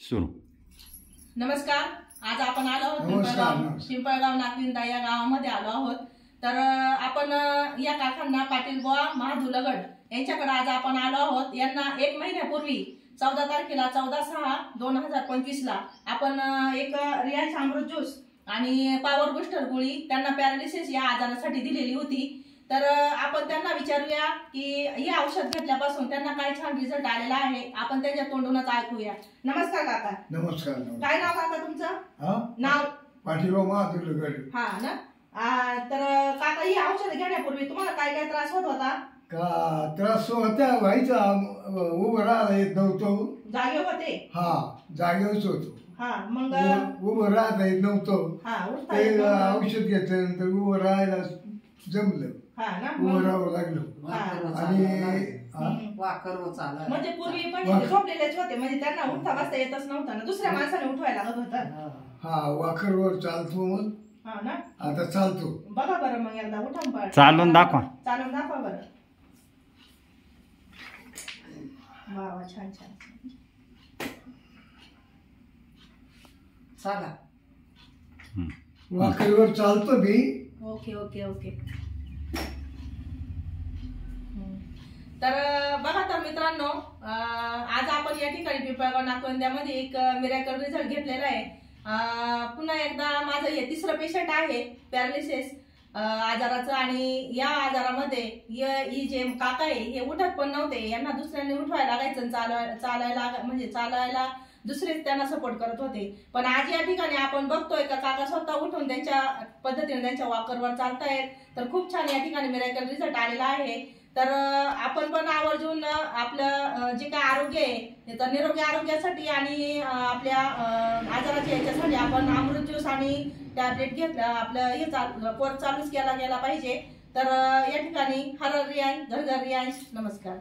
सुरू. नमस्कार. आज आपण आलो आहोत पिंपळगाव नागविंदा या गावामध्ये आलो आहोत. तर आपण या काकांना पाटील बुवा महादुलगड यांच्याकडे आज आपण आलो आहोत. यांना 1 महिन्यापूर्वी 14 तारखेला 14/6/2025 ला आपण एक रियाज अमृत ज्यूस आणि पॉवर बूस्टर गोळी त्यांना पॅरालिसिस या आजारासाठी दिलेली होती. तर आपण त्यांना विचारूया की हे औषध घेतल्यापासून त्यांना काय छान रिझल्ट आलेला आहे. आपण त्यांच्या तोंडूनच ऐकूया. नमस्कार काका. नमस्कार. काय नाव काका तुमचं? नाव पाटील महादुलगड. हा ना. तर काका ही औषध घेण्यापूर्वी तुम्हाला काय काय त्रास होत होता? का त्रास होता व्हायचा, उभं राहता येत नव्हतं. जागे होते? हा, जागेवरच होतो. हा, मग उभं राहता येत नव्हतं. हा, उठता ते येत नव्हतं. औषध घेतल्यानंतर उभं राहायला जमलं. हा ना. उभं राहावं लागलं. आणि म्हणजे पूर्वी पण झोपलेलेच होते, म्हणजे त्यांना उठता बसता येतच नव्हतं ना, दुसऱ्या माणसाने उठवायला लागत होतं. हा, वाकरवर चालतो मग. हा ना. आता चालतो. बघा बरं मग एकदा उठून पड. चालून दाखवा. चालून दाखवा बरं. वा वा, छान छान. सांगा. वाकरवर चालतो मी. Okay okay okay. तर बघा तर मित्रांनो, आज आपण या ठिकाणी पिंपळगाव नागविंद्यामध्ये एक मिरॅकल रिझल्ट घेतलेला आहे. पुन्हा एकदा माझं हे 3रं पेशंट आहे पॅरालिसिस आजाराचं. आणि या आजारामध्ये ही जे काका आहे हे उठत पण नव्हते. यांना दुसऱ्यांनी उठवायला लागायचं, चालायला दुसरेच त्यांना सपोर्ट करत होते. पण आज या ठिकाणी आपण बघतोय का काका स्वतः उठून त्यांच्या पद्धतीने त्यांच्या वॉकरवर चालतायत. तर खूप छान या ठिकाणी मिरॅकल रिझल्ट आलेला आहे. तर आपण पण आवर्जून आपलं जे काय आरोग्य आहे तर निरोगी आरोग्यासाठी आणि आपल्या आजाराच्या याच्यासाठी आपण अमृत ज्यूस आणि टॅबलेट घेतलं, आपलं हे कोर्स चालूच केला गेला पाहिजे. तर या ठिकाणी हर रियांश, घर घर रियांश. नमस्कार.